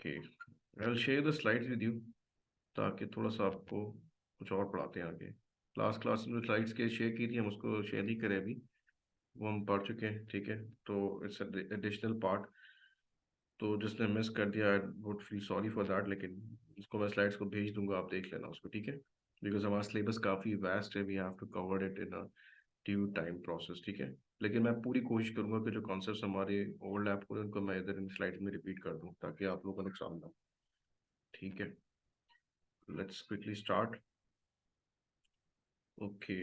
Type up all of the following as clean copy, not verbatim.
Okay, I will share the slides with you ताकि थोड़ा सा आपको कुछ और पढ़ाते हैं आगे। लास्ट क्लास में स्लाइड्स के शेयर की थी, हम उसको शेयर नहीं करें अभी, वो हम पढ़ चुके हैं। ठीक है, तो इट्स एडिशनल पार्ट, तो जिसने मिस कर दिया I would feel sorry for that, लेकिन उसको मैं स्लाइड्स को भेज दूंगा, आप देख लेना उसको। ठीक है, बिकॉज हमारा सिलेबस काफ़ी वास्ट है, we have to cover it in a due time process. ठीक है, लेकिन मैं पूरी कोशिश करूंगा कि जो कॉन्सेप्ट्स हमारे ओवरलैप हो रहे हैं उनको मैं इधर इन स्लाइड्स में रिपीट कर दूं ताकि आप लोगों को नुकसान ना हो। ठीक है, let's quickly start. Okay,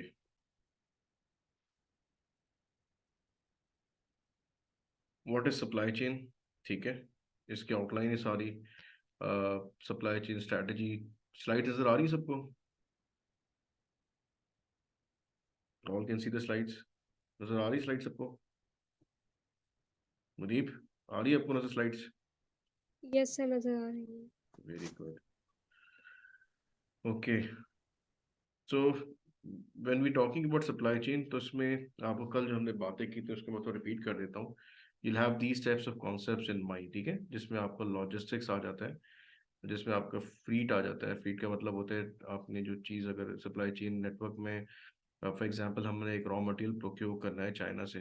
what is supply chain. ठीक है, इसकी आउटलाइन है सारी, सप्लाई चेन स्ट्रेटजी। स्लाइड नजर आ रही है सबको? All can see the slides? नजर आ रही स्लाइड सबको? मुदीप, आ रही है आपको नजर स्लाइड्स? यस सर, नजर आ रही है। Very good. Okay, so when we talking about supply chain, तो इसमें आपको कल जो हमने बातें की थी उसको मैं तो रिपीट कर देता हूँ। you'll have these types of concepts in mind। ठीक है, जिसमें आपका लॉजिस्टिक्स आ जाता है, जिसमें आपका फ्लीट आ जाता है। फ्लीट का मतलब होता है आपने जो चीज़ अगर सप्लाई चेन नेटवर्क में, फॉर एग्जांपल हमने एक रॉ मटेरियल प्रोक्योर करना है चाइना से,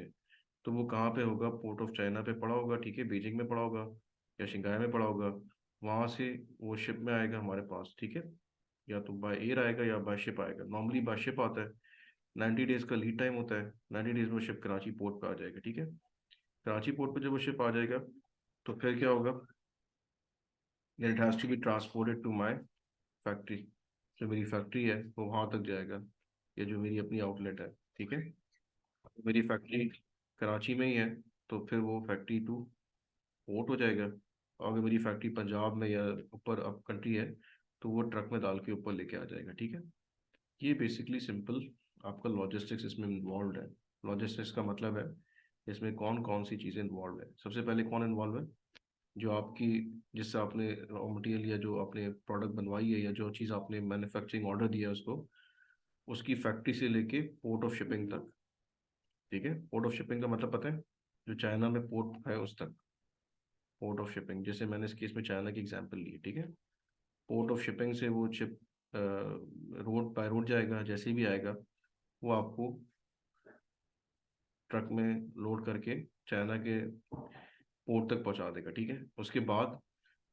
तो वो कहाँ पे होगा? पोर्ट ऑफ चाइना पे पड़ा होगा। ठीक है, बीजिंग में पड़ा होगा या शंघाई में पड़ा होगा। वहाँ से वो शिप में आएगा हमारे पास। ठीक है, या तो बाय एयर आएगा या बाय शिप आएगा। नॉर्मली बाय शिप आता है, 90 डेज का लीड टाइम होता है। 90 डेज में शिप कराची पोर्ट पे आ जाएगा। ठीक है, कराची पोर्ट पे जब वो शिप आ जाएगा तो फिर क्या होगा? It has to be transported to my factory. जो मेरी फैक्ट्री है वो वहाँ तक जाएगा, या जो मेरी अपनी आउटलेट है। ठीक है, मेरी फैक्ट्री कराची में ही है तो फिर वो फैक्ट्री टू पोर्ट हो जाएगा। और अगर मेरी फैक्ट्री पंजाब में या ऊपर अप कंट्री है तो वो ट्रक में डाल के ऊपर लेके आ जाएगा। ठीक है, ये बेसिकली सिंपल आपका लॉजिस्टिक्स इसमें इन्वॉल्व है। लॉजिस्टिक्स का मतलब है इसमें कौन कौन सी चीज़ें इन्वॉल्व है। सबसे पहले कौन इन्वॉल्व है? जो आपकी, जिससे आपने रॉ मटेरियल या जो आपने प्रोडक्ट बनवाई है या जो चीज़ आपने मैन्युफैक्चरिंग ऑर्डर दिया है उसको, उसकी फैक्ट्री से लेके पोर्ट ऑफ शिपिंग तक। ठीक है, पोर्ट ऑफ शिपिंग का मतलब पता है? जो चाइना में पोर्ट है उस तक पोर्ट ऑफ शिपिंग। जैसे मैंने इस केस में चाइना की एग्जांपल ली। ठीक है, पोर्ट ऑफ शिपिंग से वो शिप रोड बाय रोड जाएगा, जैसे भी आएगा वो आपको ट्रक में लोड करके चाइना के पोर्ट तक पहुंचा देगा। ठीक है, उसके बाद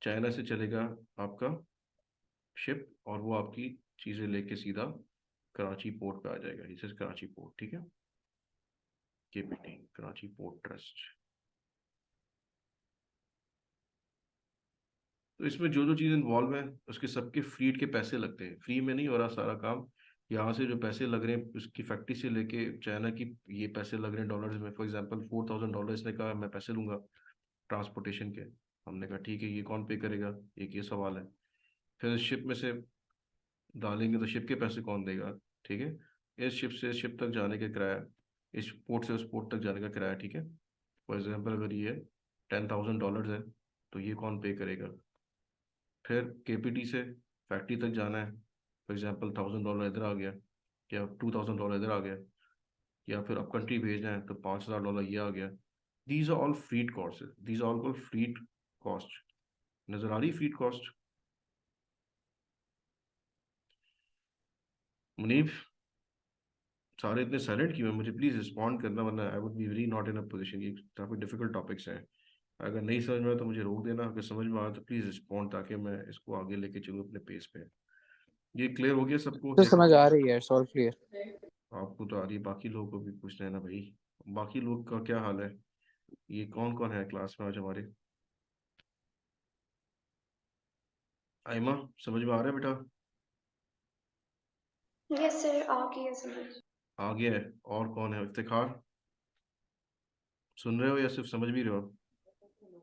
चाइना से चलेगा आपका शिप और वो आपकी चीज़ें लेके सीधा कराची पोर्ट पे आ जाएगा। This is Karachi port. ठीक है, केपीटी, कराची पोर्ट ट्रस्ट। तो इसमें जो जो चीज़ इन्वॉल्व है उसके सबके फ्रीट के पैसे लगते हैं। फ्री में नहीं हो रहा सारा काम। यहाँ से जो पैसे लग रहे हैं उसकी फैक्ट्री से लेके चाइना की, ये पैसे लग रहे हैं डॉलर्स में। फॉर एग्जांपल $4,000 इसने कहा मैं पैसे लूंगा ट्रांसपोर्टेशन के। हमने कहा ठीक है, ये कौन पे करेगा? एक ये सवाल है। फिर शिप में से डालेंगे तो शिप के पैसे कौन देगा? ठीक है, इस शिप से शिप तक जाने का किराया, इस पोर्ट से उस पोर्ट तक जाने का किराया। ठीक है, फॉर एग्जाम्पल अगर ये $10,000 है तो ये कौन पे करेगा? फिर केपीटी से फैक्ट्री तक जाना है, फॉर एग्जाम्पल $1,000 इधर आ गया या $2,000 इधर आ गया, या फिर अब कंट्री भेजना है तो $5,000 ये आ गया। These are all freight cost, these are all freight cost. नजर आ रही फ्रीट कॉस्ट? मुनीफ, सारे इतने साइलेंट क्यों हैं? मुझे प्लीज रिस्पॉन्ड करना वरना I would be very not in a position. ये काफी डिफिकल्ट टॉपिक्स हैं। अगर नहीं समझ में आया तो मुझे रोक देना, अगर समझ में आया तो प्लीज रिस्पॉन्ड ताकि मैं इसको आगे लेके चलूँ अपने पेस पे। ये क्लियर हो गया सबको तो या समझ किसी? आ रही है, सॉल्व क्लियर। आपको तो आ रही है, बाकी लोगों को भी पूछना है ना भाई। बाकी लोग का क्या हाल है? ये कौन कौन है क्लास में आज हमारे? आइमा, समझ में आ रहा है बेटा? यस सर, आ गया समझ। आ गया है। और कौन है? इफ्तिखार, सुन रहे हो या सिर्फ समझ भी रहे हो?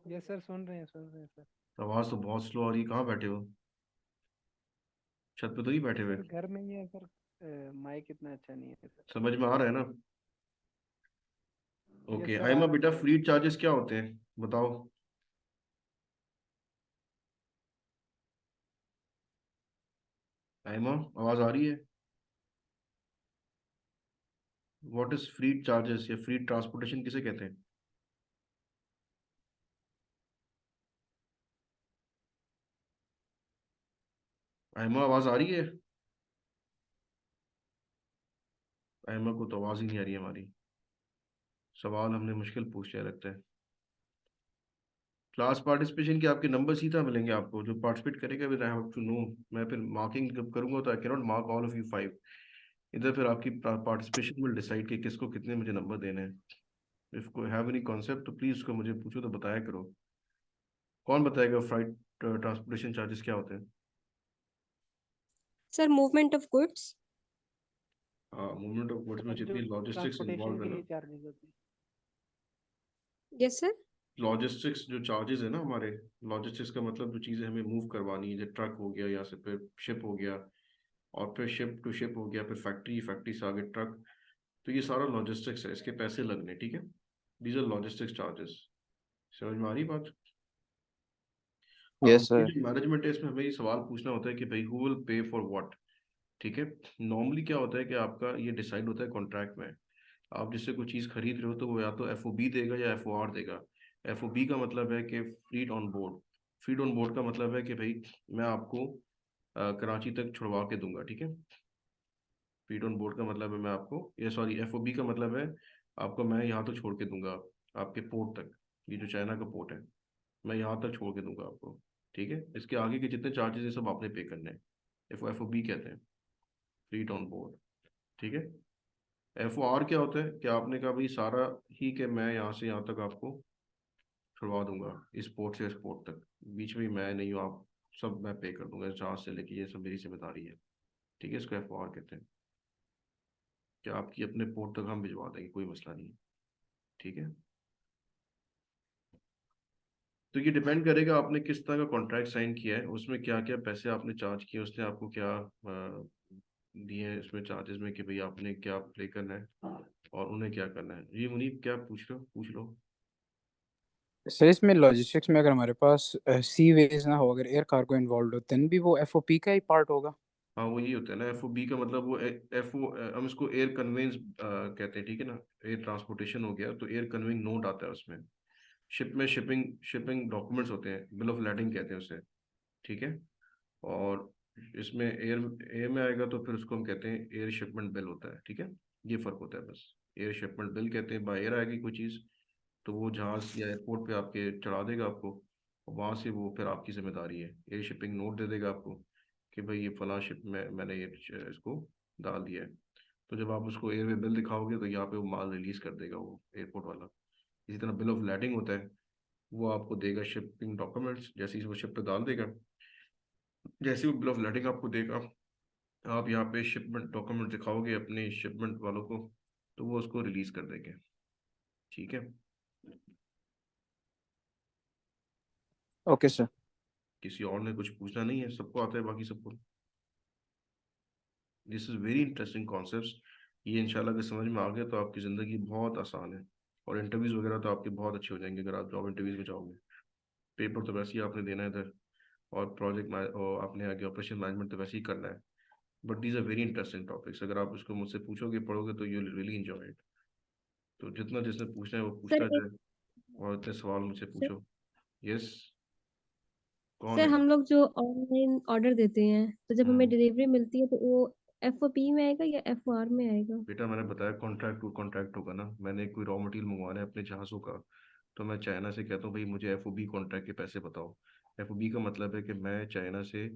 यस सर, सुन रहे हैं सर। आवाज़ तो बहुत स्लो आ रही है, कहाँ बैठे हो? छत पे तो नहीं बैठे हुए? सर घर में ही है सर, माइक इतना अच्छा नहीं है सर। समझ में आ रहा है ना? यस ओके सर, आ आइमा रहा बेटा, समझ। फ्लीट चार्जेस क्या होते हैं बताओ? आइमा, आवाज़ आ रही है? व्हाट इज फ्लीट चार्जेस या फ्लीट ट्रांसपोर्टेशन किसे कहते हैं? आयमा आवाज आ रही है? आयमा को तो आवाज ही नहीं आ रही है हमारी। सवाल हमने मुश्किल पूछ लिया लगता है। क्लास पार्टिसिपेशन के आपके नंबर सीधा मिलेंगे आपको, जो पार्टिसिपेट करेगा with I have to know. मैं फिर मार्किंग जब करूंगा तो I can not mark all of you 5। इधर फिर आपकी पार्टिसिपेशन विल डिसाइड कि किसको कितने मुझे नंबर देने हैं। इफ कोई हैव एनी कॉन्सेप्ट तो प्लीज उसको मुझे पूछो तो बताया करो। कौन बताएगा फ्लाइट ट्रांसपोर्टेशन चार्जेस क्या होते हैं? Sir movement of goods. हाँ, मूवमेंट ऑफ गुड्स में सर जो जितनी लॉजिस्टिक्स ट्रांसपोर्टेशन इन्वॉल्व है के ना, लिए चार्जेस होते हैं। Yes sir. लॉजिस्टिक्स जो चार्जेस है ना हमारे, लॉजिस्टिक्स का मतलब जो चीज़ें हमें मूव करवानी है, जैसे ट्रक हो गया, यहाँ से फिर शिप हो गया, और फिर शिप टू शिप हो गया, फिर फैक्ट्री, फैक्ट्री से आगे ट्रक। तो ये सारा लॉजिस्टिक्स है, इसके पैसे लगने, ठीक है। These are logistics charges. समझ में आ रही बात? अब यस ये सर। जो मैनेजमेंट है इसमें हमें ये सवाल पूछना होता है कि भाई who will pay for what. ठीक है। नॉर्मली क्या होता है कि आपका ये डिसाइड होता है कॉन्ट्रैक्ट में। आप जिससे कोई चीज़ खरीद रहे हो तो वो या तो FOB देगा या FOR देगा। FOB का मतलब है कि freight on board. Freight on board का मतलब है कि भाई मैं आपको कराची तक छुड़वा के दूंगा, ठीक है। फ्रीड ऑन बोर्ड का मतलब है मैं आपको, ये सॉरी, FOB का मतलब है आपको मैं यहाँ तक छोड़ के दूंगा, आपके पोर्ट तक। ये जो चाइना का पोर्ट है, मैं यहाँ तक छोड़ के दूंगा आपको। ठीक है, इसके आगे के जितने चार्जेस है सब आपने पे करने हैं। FOB कहते हैं, फ्रीड ऑन बोर्ड। ठीक है। FOR क्या होता है कि आपने कहा भाई सारा ही कि मैं यहाँ से यहाँ तक आपको छुड़वा दूंगा, इस पोर्ट से इस पोर्ट तक, बीच में मैं नहीं हूँ, आप सब मैं पे कर दूंगा, जहाज से लेके ये सब मेरी जिम्मेदारी है। ठीक है, इसको FOR कहते हैं कि आपकी अपने पोर्ट तक हम भिजवा देंगे, कोई मसला नहीं है। ठीक है। तो ये डिपेंड करेगा आपने किस तरह का कॉन्ट्रैक्ट साइन किया है, उसमें क्या क्या पैसे आपने चार्ज किए, उसने आपको क्या दिए हैं इसमें चार्जेस में, कि भाई आपने क्या प्ले करना है और उन्हें क्या करना है। जी मुनीब, क्या पूछ रहे हो, पूछ लो। सर इसमें लॉजिस्टिक्स में अगर हमारे पास सी वेज ना हो, अगर एयर कार्गो इन्वॉल्व हो, देन भी वो एफओपी का ही पार्ट होगा। हाँ, वो यही होता है ना, FOB का मतलब वो FO, हम इसको एयर कन्वेंस कहते हैं, ठीक है ना। एयर ट्रांसपोर्टेशन हो गया तो एयर कन्वेइंग नोट आता है उसमें। शिप में शिपिंग शिपिंग डॉक्यूमेंट्स होते हैं, बिल ऑफ लैडिंग कहते हैं उसे। ठीक है। और इसमें एयर एयर में आएगा तो फिर उसको हम कहते हैं एयर शिपमेंट बिल होता है, ठीक है। ये फर्क होता है बस। एयर शिपमेंट बिल कहते हैं, बाय एयर आएगी कोई चीज़ तो वो जहाज या एयरपोर्ट पे आपके चढ़ा देगा आपको, और वहाँ से वो फिर आपकी जिम्मेदारी है, एयर शिपिंग नोट दे देगा आपको कि भाई ये फला शिप में मैंने ये इसको डाल दिया है। तो जब आप उसको एयर में बिल दिखाओगे तो यहाँ पे वो माल रिलीज कर देगा वो एयरपोर्ट वाला। इसी तरह बिल ऑफ लैडिंग होता है, वो आपको देगा शिपिंग डॉक्यूमेंट्स, जैसे ही वो शिप पे डाल देगा, जैसे ही वो बिल ऑफ लैडिंग आपको देगा, आप यहाँ पे शिपमेंट डॉक्यूमेंट दिखाओगे अपने शिपमेंट वालों को, तो वो उसको रिलीज कर देंगे। ठीक है। Okay sir. किसी और ने कुछ पूछना नहीं है? सबको आता है बाकी सबको? This is very interesting concept. ये इंशाल्लाह अगर समझ में आ गया तो आपकी ज़िंदगी बहुत आसान है, और इंटरव्यूज़ वगैरह तो आपके बहुत अच्छे हो जाएंगे अगर आप जॉब इंटरव्यूज़ में जाओगे। पेपर तो वैसे ही आपने देना है इधर, और और आपने आगे ऑपरेशन मैनेजमेंट तो वैसे ही करना है। But these are very interesting topics, अगर आप इसको मुझसे पूछोगे पढ़ोगे तो यू रियली इंजॉय इट। तो जितना जिसने पूछना है वो सर पूछता एक जाए, और इतने सवाल मुझसे सर, पूछो। यस। कौन सर है? हम लोग जो ऑनलाइन ऑर्डर देते हैं तो जब हमें हम्म डिलीवरी मिलती है तो वो FOP में आएगा या FOR में आएगा? बेटा, मैंने बताया कॉन्ट्रैक्ट टू कॉन्ट्रैक्ट होगा ना। मैंने कोई रॉ मटेरियल मंगवाना है अपने जहाज़ों का, तो मैं चाइना से कहता हूँ भाई मुझे FOB कॉन्ट्रैक्ट के पैसे बताओ। FOB का मतलब है कि मैं चाइना से,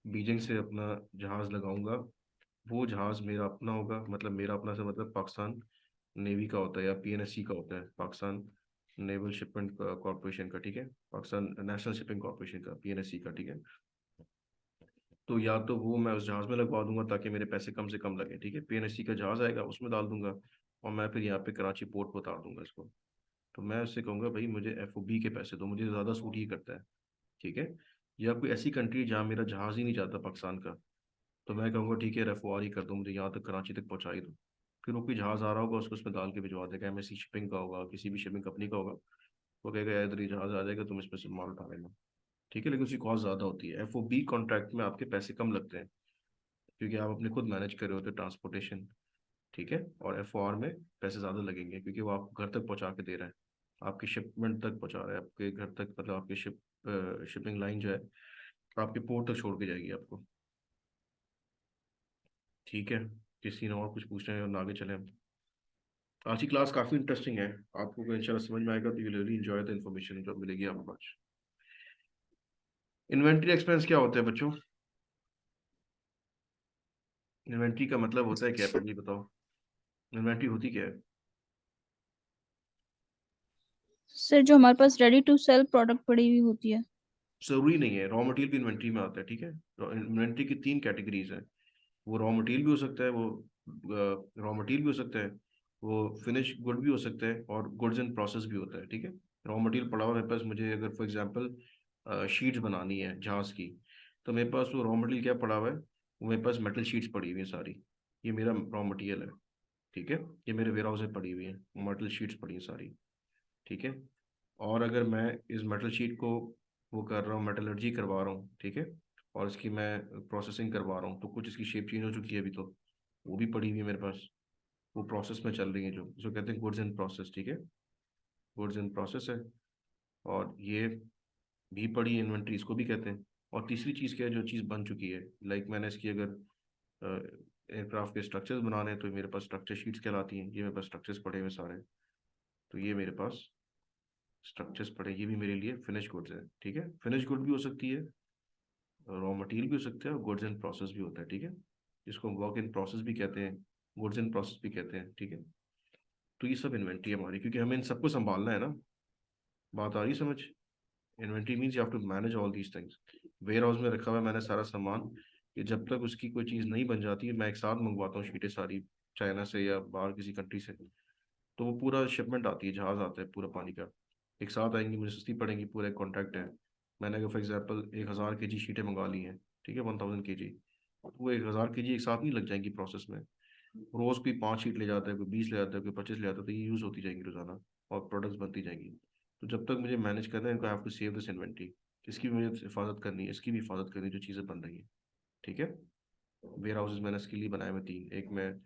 बीजिंग से अपना जहाज़ लगाऊंगा, वो जहाज़ मेरा अपना होगा, मतलब मेरा अपना से मतलब पाकिस्तान नेवी का होता है या PNSC का होता है, पाकिस्तान नेवल शिपमेंट कॉरपोरेशन का, ठीक है। पाकिस्तान नेशनल शिपिंग कॉरपोरेशन का, PNSC का, ठीक है। तो या तो वो मैं उस जहाज में लगवा दूंगा ताकि मेरे पैसे कम से कम लगे, ठीक है। PNSC का जहाज आएगा उसमें डाल दूंगा, और मैं फिर यहाँ पे कराची पोर्ट पर उतार दूंगा इसको। तो मैं उससे कहूँगा भाई मुझे FOB के पैसे दो, मुझे ज़्यादा सूट ही करता है। ठीक है। या कोई ऐसी कंट्री जहाँ मेरा जहाज ही नहीं जाता पाकिस्तान का, तो मैं कहूँगा ठीक है FOR ही कर दो, मुझे यहाँ तक कराची तक पहुँचा ही दो। फिर वो कोई जहाज आ रहा होगा उसको उसमें डाल के भिजवा देगा, MSC शिपिंग का होगा, किसी भी शिपिंग कंपनी का होगा। वो कहेगा यार इधर ये जहाज आ जाएगा, तुम इसमें से माल उठा लेना। ठीक है, लेकिन उसकी कॉस्ट ज़्यादा होती है। FOB कॉन्ट्रैक्ट में आपके पैसे कम लगते हैं, क्योंकि आप अपने खुद मैनेज कर रहे होते ट्रांसपोर्टेशन। ठीक है। और FOR में पैसे ज़्यादा लगेंगे क्योंकि वो आपको घर तक पहुंचा के दे रहा है, आपकी शिपमेंट तक पहुंचा रहा है, आपके घर तक, मतलब आपकी शिपिंग लाइन जो है आपके पोर्ट तक छोड़ के जाएगी आपको। ठीक है, किसी ने और कुछ पूछना है और आगे चले हम। आज की क्लास काफ़ी इंटरेस्टिंग है, आपको इंशाल्लाह समझ में आएगा, तो you really enjoy the information जो मिलेगी आपको आज। इन्वेंट्री एक्सपेंस क्या होता है बच्चों? इन्वेंट्री का मतलब होता है क्या, पहले बताओ। इन्वेंट्री होती क्या है? सर जो हमारे पास रेडी टू सेल प्रोडक्ट पड़ी हुई होती है। जरूरी नहीं है, रॉ मटेरियल भी इन्वेंट्री में आता है, ठीक है। इन्वेंट्री की 3 कैटेगरीज है। वो रॉ मटेरियल भी हो सकता है, वो रॉ मटेरियल भी हो सकता है, वो फिनिश गुड भी हो सकता है, और गुड्स इन प्रोसेस भी होता है, ठीक है। रॉ मटेरियल पड़ा हुआ मेरे पास, मुझे अगर फॉर एग्जांपल शीट्स बनानी है जहाज की, तो मेरे पास वो रॉ मटेरियल क्या पड़ा हुआ है, वो मेरे पास मेटल शीट्स पड़ी हुई है सारी, ये मेरा रॉ मटेरियल है, ठीक है। ये मेरे वेयर हाउस में पड़ी हुई है, मेटल शीट्स पड़ी हैं सारी, ठीक है। और अगर मैं इस मेटल शीट को वो कर रहा हूँ, मेटलर्जी करवा रहा हूँ, ठीक है, और इसकी मैं प्रोसेसिंग करवा रहा हूँ, तो कुछ इसकी शेप चेंज हो चुकी है अभी, तो वो भी पड़ी हुई है मेरे पास, वो प्रोसेस में चल रही है, जो कहते हैं गुड्स इन प्रोसेस, ठीक है। गुड्स इन प्रोसेस है, और ये भी पड़ी है इन्वेंट्री, इसको भी कहते हैं। और तीसरी चीज़ क्या है, जो चीज़ बन चुकी है, लाइक मैंने इसकी अगर एयरक्राफ्ट के स्ट्रक्चर्स बनाने हैं, तो मेरे पास स्ट्रक्चर शीट्स कहलाती हैं, ये मेरे पास स्ट्रक्चर्स पड़े हुए सारे, तो ये मेरे पास स्ट्रक्चर्स पड़े, ये भी मेरे लिए फिनिश गुड्स है, ठीक है। फिनिश गुड भी हो सकती है, रॉ मटेरियल भी हो सकता है, और गुड्स इन प्रोसेस भी होता है, ठीक है। इसको वर्क इन प्रोसेस भी कहते हैं, गुड्स इन प्रोसेस भी कहते हैं, ठीक है। तो ये सब इन्वेंट्री है हमारी, क्योंकि हमें इन सबको संभालना है ना। बात आ रही समझ? Inventory means you have to manage all these things. Warehouse में रखा हुआ है मैंने सारा सामान, कि जब तक उसकी कोई चीज़ नहीं बन जाती है, मैं एक साथ मंगवाता हूँ शीटें सारी, चाइना से या बाहर किसी कंट्री से, तो वो पूरा शिपमेंट आती है, जहाज आता है पूरा पानी का, एक साथ आएंगी, मुझे सस्ती पड़ेंगी, पूरा एक कॉन्ट्रैक्ट है। मैंने अगर फॉर एग्जाम्पल 1000 kg शीटें मंगा ली हैं, ठीक है, 1000 kg, वो 1000 kg एक साथ नहीं लग जाएंगी प्रोसेस में। रोज कोई 5 शीट ले जाता है, कोई 20 ले जाता है, कोई 25 ले जाता है, तो ये यूज़ होती जाएंगी रोजाना, और प्रोडक्ट्स बनती जाएंगी। तो जब तक मुझे मैनेज करना है, इनको have to save this inventory, इसकी भी मुझे हिफाजत करनी है, इसकी भी हिफाजत करनी है, जो चीज़ें बन रही हैं, ठीक है। वेयर हाउसेज मैंने इसके लिए बनाए हुए 3, एक में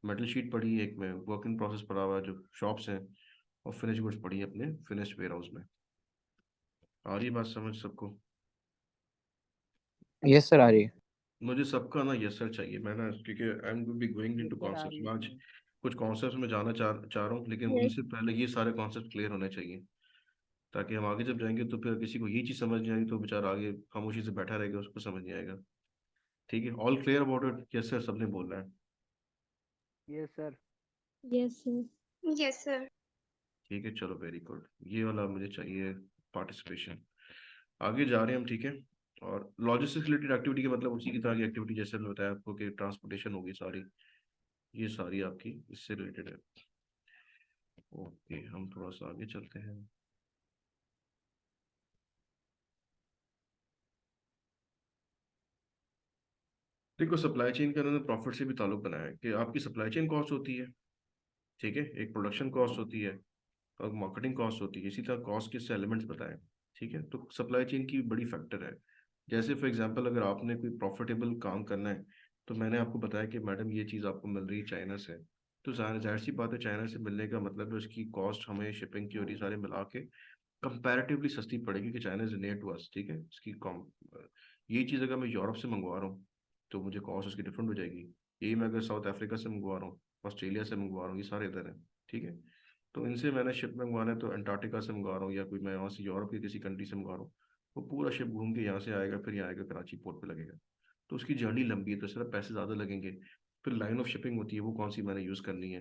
मेटल शीट पड़ी है, एक में वर्क इन प्रोसेस पड़ा हुआ है जो शॉप्स हैं, और फिनिश गुड्स पड़ी है अपने फिनिश वेयर हाउस में। आ रही है बात समझ सबको? यस सर, आ रही है। मुझे सबका ना यस सर चाहिए, मैं ना, क्योंकि आई एम बी गोइंग ये इनटू सर आ कॉन्सेप्ट्स रही में है आज। समझ। कुछ कॉन्सेप्ट्स में जाना चाह रहा हूँ, लेकिन यस। उनसे पहले ये सारे कॉन्सेप्ट क्लियर होने चाहिए, ताकि हम आगे जब जाएंगे तो फिर किसी को ये चीज़ समझ नहीं आएगी, तो बेचारा आगे खामोशी से बैठा रहेगा, उसको समझ नहीं आएगा। ठीक है, all clear about it? Yes sir, सबने बोलना है। Yes sir. Yes sir. Yes sir. ठीक है, चलो, वेरी गुड, ये वाला मुझे चाहिए पार्टिसिपेशन। आगे जा रहे हैं हम, ठीक है। और लॉजिस्टिक्स रिलेटेड एक्टिविटी का मतलब उसी की तरह की एक्टिविटी, जैसे मैंने बताया आपको कि ट्रांसपोर्टेशन होगी सारी, ये सारी आपकी इससे रिलेटेड है। ओके, हम थोड़ा सा आगे चलते हैं। देखो, सप्लाई चेन का उन्होंने प्रॉफिट से भी ताल्लुक बनाया है, कि आपकी सप्लाई चेन कॉस्ट होती है, ठीक है, एक प्रोडक्शन कॉस्ट होती है, और मार्केटिंग कॉस्ट होती है, इसी तरह कॉस्ट के एलिमेंट्स बताए, ठीक है। तो सप्लाई चेन की बड़ी फैक्टर है। जैसे फॉर एग्जांपल, अगर आपने कोई प्रॉफिटेबल काम करना है, तो मैंने आपको बताया कि मैडम ये चीज़ आपको मिल रही है चाइना से, तो जाहिर सी बात है, चाइना से मिलने का मतलब है उसकी कॉस्ट हमें शिपिंग की और ये सारे मिला के कंपैरेटिवली सस्ती पड़ेगी, कि China is near to us, ठीक है। इसकी कॉम ये चीज़ अगर मैं यूरोप से मंगवा रहा हूँ, तो मुझे कॉस्ट उसकी डिफरेंट हो जाएगी। यही मैं अगर साउथ अफ्रीका से मंगवा रहा हूँ, ऑस्ट्रेलिया से मंगवा रहा हूँ, ये सारे इधर हैं, ठीक है। तो इनसे मैंने शिप मंगवाना है, तो अंटार्कटिका से मंगवा रहा हूँ, या कोई मैं वहाँ से यूरोप की किसी कंट्री से मंगवा रहा हूँ, वो पूरा शिप घूम के यहाँ से आएगा, फिर यहाँ आएगा, कराची पोर्ट पे लगेगा, तो उसकी जर्नी लंबी है, तो सिर्फ पैसे ज़्यादा लगेंगे। फिर लाइन ऑफ शिपिंग होती है, वो कौन सी मैंने यूज़ करनी है।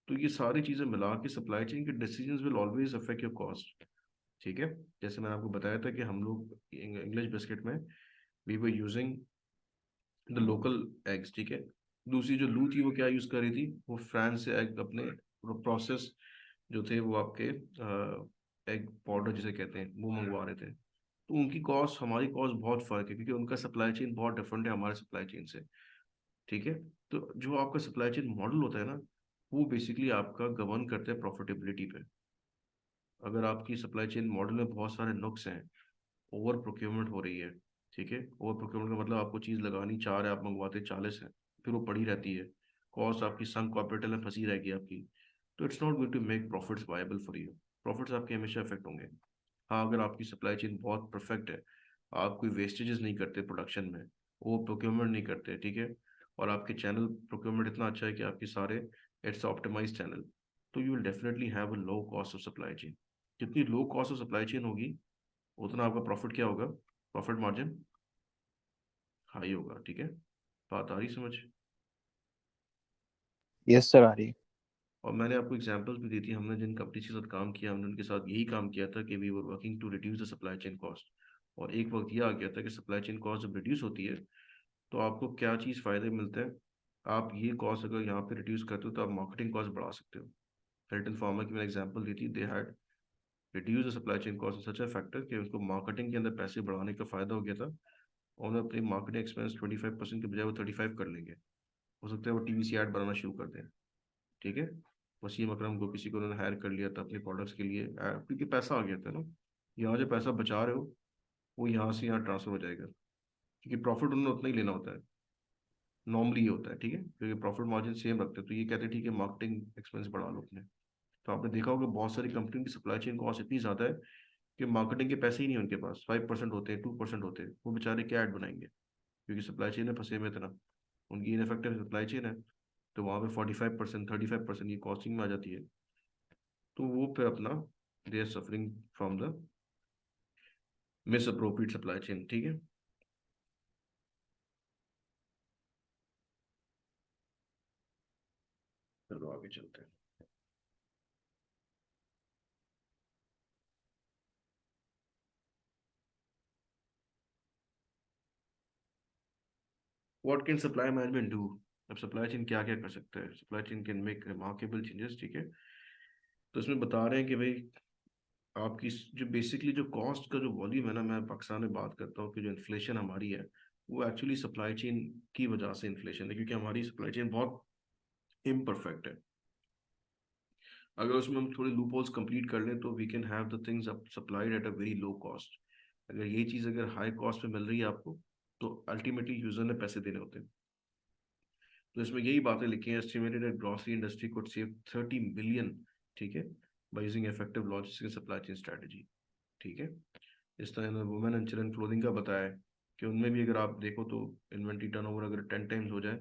तो ये सारी चीज़ें मिला के सप्लाई चेन के decisions will always affect your cost, ठीक है। जैसे मैंने आपको बताया था कि हम लोग इंग्लिश बिस्किट में we were using the local eggs, ठीक है। दूसरी जो लू थी, वो क्या यूज़ कर रही थी, वो फ्रांस से एग अपने प्रोसेस जो थे, वो आपके एग पाउडर जिसे कहते हैं, वो मंगवा रहे थे। तो उनकी कॉस्ट हमारी कॉस्ट बहुत फ़र्क है, क्योंकि उनका सप्लाई चेन बहुत डिफरेंट है हमारे सप्लाई चेन से, ठीक है। तो जो आपका सप्लाई चेन मॉडल होता है ना, वो बेसिकली आपका गवर्न करते हैं प्रॉफिटेबिलिटी पे। अगर आपकी सप्लाई चेन मॉडल में बहुत सारे नुक्स हैं, ओवर प्रोक्योरमेंट हो रही है, ठीक है, ओवर प्रोक्योरमेंट का मतलब आपको चीज़ लगानी 4 है, आप मंगवाते 40 है, फिर वो पड़ी रहती है, कॉस्ट आपकी संक कैपिटल में फंसी रहेगी आपकी, तो it's not going to make profits viable for you. Profits आपके हमेशा इफेक्ट होंगे। हाँ, अगर आपकी सप्लाई चेन बहुत परफेक्ट है, आप कोई वेस्टेजेस नहीं करते प्रोडक्शन में, ओवर प्रोक्योरमेंट नहीं करते, ठीक है, और आपके चैनल प्रोक्योरमेंट इतना अच्छा है कि आपके सारे इट्स ऑप्टिमाइज चैनल, तो you will definitely have a low cost of supply chain. जितनी low cost of supply chain होगी उतना आपका प्रॉफिट क्या होगा, प्रॉफिट मार्जिन हाई होगा। ठीक है, बात आ रही समझ? यस सर, आ रही है। और मैंने आपको एग्जांपल्स भी दी थी, हमने जिन कंपनीज के साथ काम किया हमने उनके साथ यही काम किया था कि we were working to reduce the supply chain cost. और एक वक्त यह आ गया था कि सप्लाई चेन कॉस्ट जब रिड्यूस होती है तो आपको क्या चीज़ फ़ायदे मिलते हैं, आप ये कॉस्ट अगर यहाँ पे रिड्यूस करते हो तो आप मार्केटिंग कॉस्ट बढ़ा सकते हो। हेल्टन फार्मा की मैंने एग्जांपल दी थी, they had reduce the supply chain cost such a factor कि उनको मार्केटिंग के अंदर पैसे बढ़ाने का फ़ायदा हो गया था। और उन्हें अपनी मार्केटिंग एक्सपेंस 25% के बजाय वो 35 कर लेंगे। हो सकता है वो टीवीसी ऐड बनाना शुरू कर दें। ठीक है, वसीम अकरम को किसी को उन्होंने हायर कर लिया था अपने प्रोडक्ट्स के लिए, क्योंकि पैसा आ गया था ना। यहाँ जो पैसा बचा रहे हो वो यहाँ से यहाँ ट्रांसफर हो जाएगा, क्योंकि प्रॉफिट उन्होंने उतना ही लेना होता है, नॉर्मली ये होता है। ठीक है, क्योंकि प्रॉफिट मार्जिन सेम रखते हैं तो ये कहते हैं ठीक है मार्केटिंग एक्सपेंस बढ़ा लो अपने। तो आपने देखा होगा बहुत सारी कंपनी की सप्लाई चेन कॉस्ट इतनी ज़्यादा है कि मार्केटिंग के पैसे ही नहीं उनके पास, 5% होते हैं, 2% होते हैं, वो बेचारे क्या ऐड बनाएंगे, क्योंकि सप्लाई चेन में फंसे हुए इतना, उनकी इनफेक्टिव सप्लाई चेन है। तो वहाँ पे 45%, 35% ये कॉस्टिंग में आ जाती है। तो वो फिर अपना they are suffering from the misappropriate supply chain. ठीक है, चलो आगे चलते हैं। What can supply management do? अब सप्लाई चेन क्या क्या कर सकता है, supply chain can make remarkable changes. ठीक है, तो इसमें बता रहे हैं कि भाई आपकी जो बेसिकली जो कॉस्ट का जो वॉल्यूम है ना, मैं पाकिस्तान में बात करता हूँ कि जो इन्फ्लेशन हमारी है वो एक्चुअली सप्लाई चेन की वजह से इन्फ्लेशन है, क्योंकि हमारी सप्लाई चेन बहुत इम्परफेक्ट है। अगर उसमें हम थोड़े लूप होल्स कंप्लीट कर लें तो we can have the things supplied at a very low cost. अगर ये चीज़ अगर हाई कॉस्ट पे मिल रही है आपको तो अल्टीमेटली यूजर ने पैसे देने होते हैं। तो इसमें यही बातें लिखी हैं, estimated that grocery industry could save 30 billion, ठीक है, by using effective logistics supply chain strategy. ठीक है, इस तरह ने वुमेन एंड चिल्ड्रन क्लोथिंग का बताया है कि उनमें भी अगर आप देखो तो इन्वेंट्री टर्नओवर अगर 10 टाइम्स हो जाए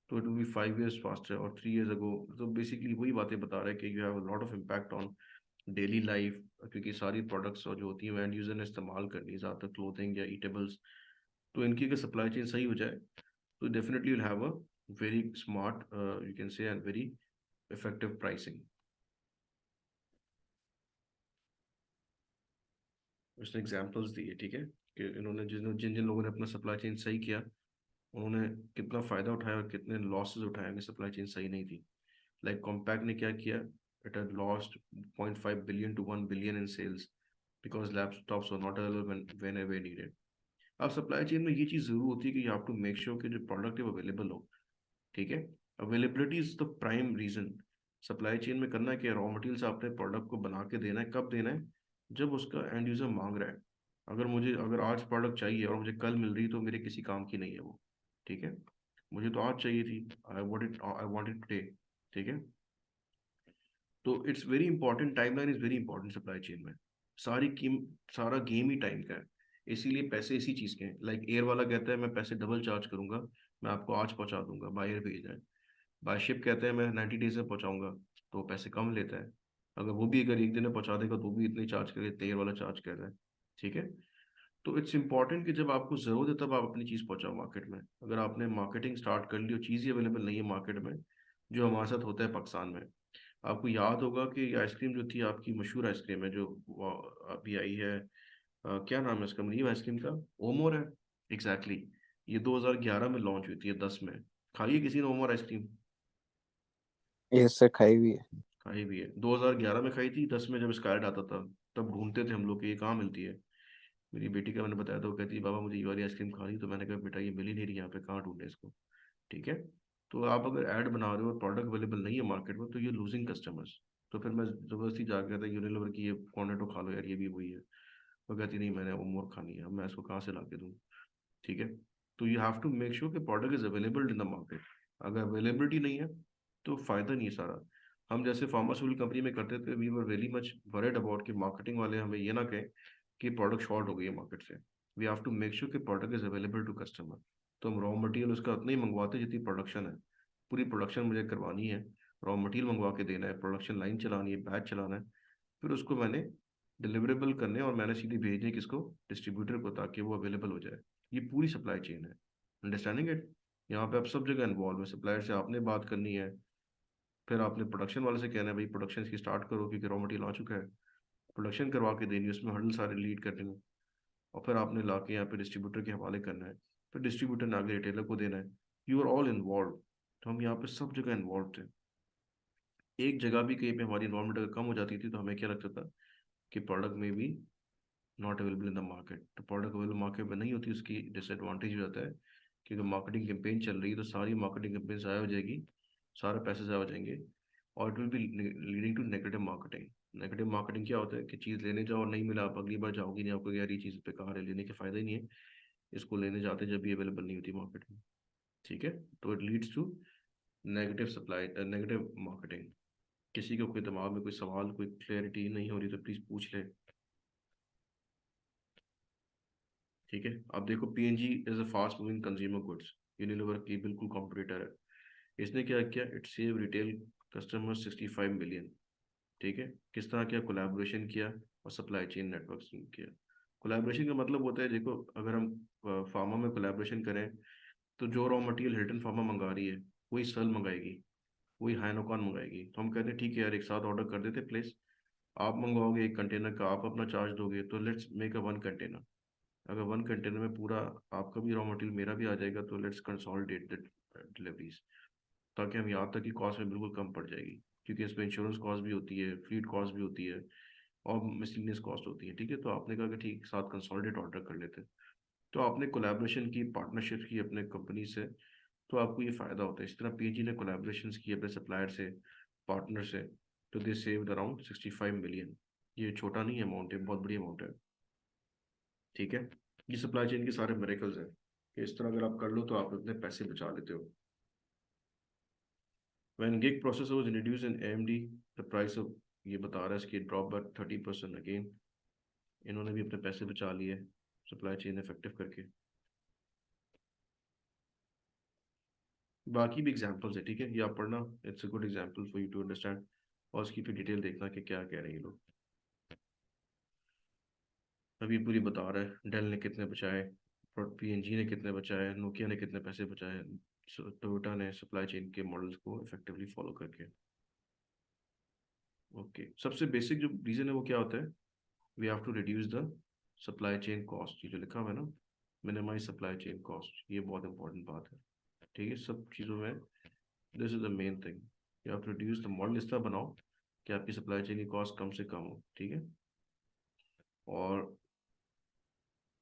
तो it will B 5 years faster, और 3 years अगो। तो बेसिकली वही बातें बता रहा है कि you have a lot of impact on daily life, क्योंकि सारी प्रोडक्ट्स जो होती हैं एंड यूजर ने इस्तेमाल करनी है ज़्यादातर क्लोथिंग या ईटेबल्स। तो इनकी अगर सप्लाई चेन सही हो जाए तो definitely will have a very smart you can say and very effective pricing. उसने एग्जांपल्स दिए। ठीक है, कि इन्होंने जिन जिन जिन लोगों ने अपना सप्लाई चेन सही किया उन्होंने कितना फ़ायदा उठाया और कितने लॉसेस उठाए अगर सप्लाई चेन सही नहीं थी। लाइक कॉम्पैक्ट ने क्या किया, it had lost 0.5 billion to 1 billion in sales because laptops were not available whenever needed. अब सप्लाई चेन में ये चीज़ ज़रूर होती है कि you have to make sure कि जो प्रोडक्ट है वो अवेलेबल हो। ठीक है, availability is the prime reason. Supply chain में करना है कि रॉ मटेरियल्स आपने प्रोडक्ट को बना के देना है, कब देना है, जब उसका एंड यूजर मांग रहा है। अगर आज प्रोडक्ट चाहिए और मुझे कल मिल रही तो मेरे किसी काम की नहीं है वो। ठीक है, मुझे तो आज चाहिए थी, आई वांट इट टुडे। ठीक है, तो it's very important, timeline is very important supply chain में। सारा गेम ही टाइम का है, इसीलिए पैसे इसी चीज़ के हैं। लाइक एयर वाला कहता है मैं पैसे डबल चार्ज करूंगा, मैं आपको आज पहुंचा दूंगा, बाय एयर भेज जाए। बाय शिप कहते हैं मैं 90 डेज में पहुंचाऊंगा, तो पैसे कम लेता है। अगर वो भी अगर एक दिन में पहुंचा देगा तो भी इतने चार्ज करे, एयर वाला चार्ज कर रहा है। ठीक है, तो इट्स इंपॉर्टेंट कि जब आपको ज़रूरत है तब आप अपनी चीज़ पहुंचाओ मार्केट में। अगर आपने मार्केटिंग स्टार्ट कर ली और चीज़ ही अवेलेबल नहीं है मार्केट में, जो हमारे साथ होता है पाकिस्तान में। आपको याद होगा कि आइसक्रीम जो थी आपकी मशहूर आइसक्रीम है जो अभी आई है, क्या नाम है इसका, मनीव आइसक्रीम का, ओमोर है। एग्जैक्टली ये 2011 में लॉन्च हुई थी, 10 में। खाई है किसी ने ओमोर आइसक्रीम? यस सर, खाई हुई है। खाई भी है, 2011 में खाई थी, 10 में जब स्कारलेट आता था तब ढूंढते थे हम लोग कि ये कहाँ मिलती है। मेरी बेटी का मैंने बताया था, वो कहती है बाबा मुझे ये वाली आइसक्रीम खानी, तो मैंने कहा बेटा ये मिल ही नहीं रही यहाँ पे, कहाँ ढूंढे इसको। ठीक है, तो आप अगर ऐड बना रहे हो और प्रोडक्ट अवेलेबल नहीं है मार्केट में तो ये लूजिंग कस्टमर्स। तो फिर मैं ज़बरदस्ती जा गया था यूनिलीवर की, ये कॉर्नेटो खा लो यार, ये भी वही है। वो कहती नहीं मैंने ओमोर खानी है, अब मैं इसको कहाँ से ला के दूँ। ठीक है, तो you have to make sure कि product is available in the market. अगर अवेलेबिलिटी नहीं है तो फ़ायदा नहीं है सारा। हम जैसे फार्मास्यूटिकल कंपनी में करते थे, we were very much worried about कि मार्केटिंग वाले हमें ये ना कहें कि प्रोडक्ट शॉर्ट हो गई है मार्केट से। We have to make sure कि product is available to customer. तो हम रॉ मटेरियल उसका उतना ही मंगवाते जितनी प्रोडक्शन है। पूरी प्रोडक्शन मुझे करवानी है, रॉ मटेरियल मंगवा के देना है, प्रोडक्शन लाइन चलानी है, बैच चलाना है, फिर उसको मैंने डिलीवरेबल करने और मैंने सीधे भेजने किसको, डिस्ट्रीब्यूटर को, ताकि वो अवेलेबल हो जाए। ये पूरी सप्लाई चेन है, अंडरस्टैंडिंग इट। यहाँ पे आप सब जगह इन्वॉल्व है, सप्लायर से आपने बात करनी है, फिर आपने प्रोडक्शन वाले से कहना है भाई प्रोडक्शन इसकी स्टार्ट करो क्योंकि रॉ मटेरियल आ चुका है, प्रोडक्शन करवा के देनी है, उसमें हर्डल सारे लीड करने हैं, और फिर आपने ला के यहाँ पे डिस्ट्रीब्यूटर के हवाले करना है, फिर डिस्ट्रीब्यूटर ने आगे रिटेलर को देना है। You are all involve. तो हम यहाँ पे सब जगह इन्वॉल्व थे। एक जगह भी कहीं पे हमारी इन्वॉल्वमेंट अगर कम हो जाती थी तो हमें क्या लगता था कि प्रोडक्ट में भी not available in the market. तो प्रोडक्ट अवेलेबल मार्केट में नहीं होती, उसकी डिसएडवांटेज हो जाता है क्योंकि मार्केटिंग कैंपेन चल रही है तो सारी मार्केटिंग कैंपेन ज़ाया हो जाएगी, सारे पैसे ज़ाया हो जाएंगे, और it will be leading to negative marketing. Negative marketing क्या होता है कि चीज़ लेने जाओ और नहीं मिला, आप अगली बार जाओगी नहीं, आपको यार ये चीज़ बेकार है, लेने के फ़ायदा ही नहीं है, इसको लेने जाते जब भी अवेलेबल नहीं होती मार्केट में। ठीक है, तो it leads to negative supply, negative marketing. किसी को कोई दिमाग में कोई सवाल, कोई क्लैरिटी नहीं हो रही तो प्लीज़ पूछ ले। ठीक है, अब देखो PNG is a fast moving consumer goods, Unilever की बिल्कुल कॉम्पिटिटर है। इसने क्या किया, it save retail customer 65 million. ठीक है, किस तरह किया, कोलैबोरेशन किया और सप्लाई चेन नेटवर्क किया। कोलैबोरेशन का मतलब होता है, देखो अगर हम फार्मा में कोलैबोरेशन करें तो जो रॉ मटेरियल हिल्टन फार्मा मंगा रही है वही सल मंगाएगी, वही हाइनोकॉन मंगाएगी, तो हम कहते हैं ठीक है यार एक साथ ऑर्डर कर देते प्लेस, आप मंगवाओगे एक कंटेनर का, आप अपना चार्ज दोगे, तो let's make a one container. अगर वन कंटेनर में पूरा आपका भी रॉ मटेरियल मेरा भी आ जाएगा तो लेट्स कंसोलिडेट द डिलीवरीज, ताकि हम यहाँ तक की कॉस्ट में बिल्कुल कम पड़ जाएगी, क्योंकि इसमें इंश्योरेंस कॉस्ट भी होती है, फ्लीट कॉस्ट भी होती है, और मिसलिनियस कॉस्ट होती है। ठीक है, तो आपने कहा कि ठीक साथ कंसोलिडेट ऑर्डर कर लेते हैं, तो आपने कोलैबोरेशन की, पार्टनरशिप की अपने कंपनी से, तो आपको ये फ़ायदा होता है। इस तरह पीजी ने कोलैबोरेशन की अपने सप्लायर से, पार्टनर से, तो दे सेव्ड अराउंड 65 मिलियन। ये छोटा नहीं है अमाउंट, है बहुत बड़ी अमाउंट है। ठीक है, ये सप्लाई चेन के सारे मिरेकल्स हैं कि इस तरह अगर आप कर लो तो आप अपने पैसे बचा लेते हो। When gig processor was introduced in AMD, the price of, ये बता रहा है इसकी ड्रॉप बाय 30% अगेन। इन्होंने भी अपने पैसे बचा लिए सप्लाई चेन इफेक्टिव करके। बाकी भी एग्जांपल्स है, ठीक है, ये आप पढ़ना, it's a good example for you to understand, और उसकी फिर डिटेल देखना कि क्या कह रहे हैं ये लोग। अभी पूरी बता रहा है डेल ने कितने बचाए, पीएनजी ने कितने बचाए, नोकिया ने कितने पैसे बचाए, टोयोटा ने सप्लाई चेन के मॉडल्स को इफेक्टिवली फॉलो करके। ओके, सबसे बेसिक जो रीज़न है वो क्या होता है, we have to reduce the supply chain cost. ये जो लिखा हुआ है ना, मिनिमाइज सप्लाई चेन कॉस्ट, ये बहुत इंपॉर्टेंट बात है। ठीक है, सब चीज़ों में this is the main thing, you have to reduce the model. इस तरह बनाओ कि आपकी सप्लाई चेन की कॉस्ट कम से कम हो। ठीक है, और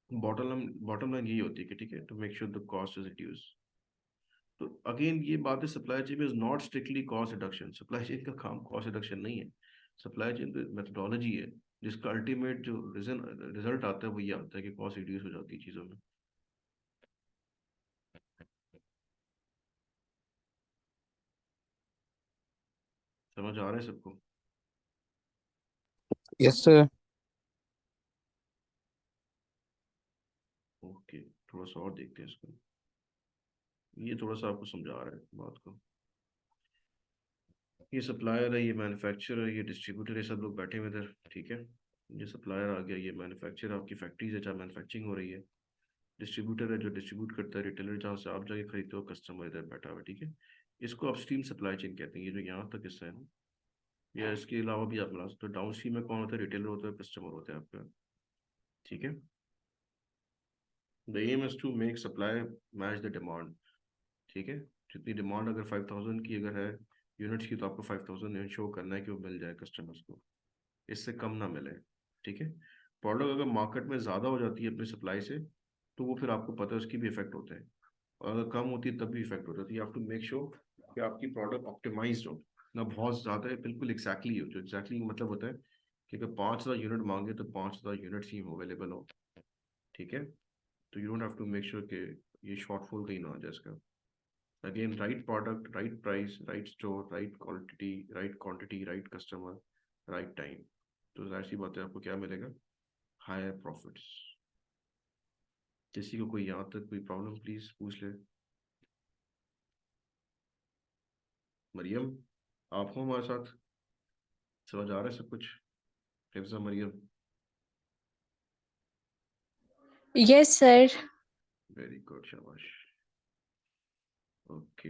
बॉटम लाइन यही होती है कि ठीक है, to make sure the cost is reduce. तो अगेन ये बात है, supply chain is not strictly cost reduction, supply chain का काम कॉस्ट रिडक्शन नहीं है। सप्लाई चेन तो मेथडोलॉजी है जिसका अल्टीमेट जो रिजल्ट आता है वो ये आता है कि कॉस्ट रिड्यूस हो जाती है चीज़ों में। समझ आ रहा है सबको? Yes sir. ओके, थोड़ा सा और देखते हैं इसको, ये थोड़ा सा आपको समझा रहा है बात को। ये सप्लायर है, ये मैन्युफैक्चरर है, ये डिस्ट्रीब्यूटर, ये सब लोग बैठे हुए इधर। ठीक है, ये सप्लायर आ गया, ये मैन्युफैक्चरर आपकी फैक्ट्रीज है जहाँ मैन्युफैक्चरिंग हो रही है, डिस्ट्रीब्यूटर है जो डिस्ट्रीब्यूट करता है, रिटेलर जहाँ से आप जाके खरीदते हो, कस्टमर इधर बैठा हुआ है। ठीक है, इसको अपस्ट्रीम सप्लाई चेन कहते हैं, ये जो यहाँ तक हिस्सा है ना, या इसके अलावा भी आप मिला सकते हो। डाउन स्ट्रीम में कौन होता है, रिटेलर होता है, कस्टमर होता है आपका। ठीक है, the aim is to make supply match the demand. ठीक है, जितनी डिमांड अगर 5000 की अगर है यूनिट्स की, तो आपको 5000 इंश्योर करना है कि वो मिल जाए कस्टमर्स को, इससे कम ना मिले। ठीक है, प्रोडक्ट अगर मार्केट में ज़्यादा हो जाती है अपनी सप्लाई से, तो वो फिर आपको पता है उसकी भी इफेक्ट होता है, और अगर कम होती है तब भी इफेक्ट होता है। तो you have to make sure कि आपकी प्रोडक्ट ऑप्टिमाइज्ड हो, ना बहुत ज़्यादा है, बिल्कुल एग्जैक्टली हो। जो एग्जैक्टली मतलब होता है कि अगर 5000 यूनिट मांगे तो 5000 यूनिट्स ही अवेलेबल हो। ठीक है, तो you don't have to make sure कि ये शॉर्टफॉल कहीं ना आ जाए इसका। Again, right product, right price, right store, right quantity, right customer, right time, तो जाहिर सी बात है आपको क्या मिलेगा, हायर प्रॉफिट्स। किसी को कोई यहाँ तक कोई प्रॉब्लम प्लीज पूछ ले। मरियम, आप हो हमारे साथ? समझ आ रहा है सब कुछ? Hifza, Maryam? Yes, sir. Very good, शाबाश। ओके,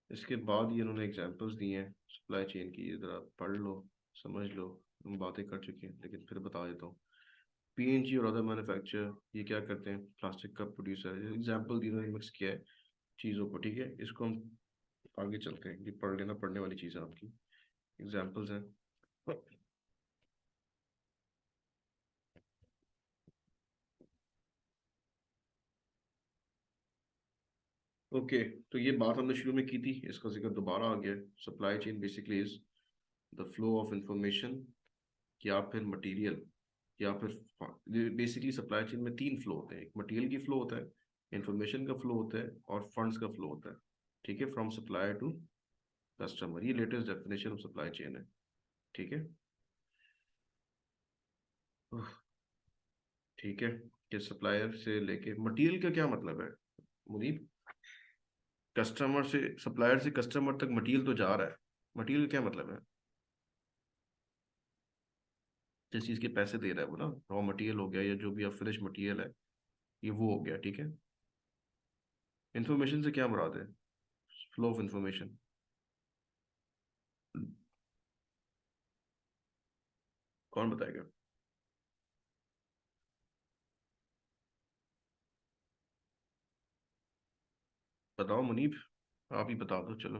इसके बाद ये उन्होंने एग्जांपल्स दिए हैं सप्लाई चेन की, ज़रा पढ़ लो, समझ लो। हम बातें कर चुके हैं लेकिन फिर बता देता हूँ। पीएनजी और अदर मैन्युफैक्चर ये क्या करते हैं? प्लास्टिक का प्रोड्यूसर। एग्जाम्पल दी इन्होंने मिक्स किया है चीज़ों को, ठीक है। इसको हम आगे चलते हैं, ये पढ़ लेना, पढ़ने वाली चीज़ है आपकी। एग्जाम्पल्स हैं। ओके, तो ये बात हमने शुरू में की थी, इसका जिक्र दोबारा आ गया। Supply chain basically is the flow of information, या फिर मटेरियल, या फिर बेसिकली सप्लाई चेन में तीन फ्लो होते हैं। एक मटेरियल की फ्लो होता है, इंफॉर्मेशन का फ्लो होता है, और फंड्स का फ्लो होता है, ठीक है। फ्रॉम सप्लायर टू कस्टमर, ये latest definition of supply chain है, ठीक है। उह, ठीक है, कि सप्लायर से लेके मटेरियल का क्या मतलब है मुनीब? कस्टमर से, सप्लायर से कस्टमर तक मटेरियल तो जा रहा है, मटेरियल क्या मतलब है? जिस चीज़ के पैसे दे रहा है वो ना, रॉ मटेरियल हो गया या जो भी अब फिनिश मटेरियल है, ये वो हो गया, ठीक है। इन्फॉर्मेशन से क्या मुराद है? Flow of information. कौन बताएगा? बताओ मुनीब, आप ही बता दो, चलो।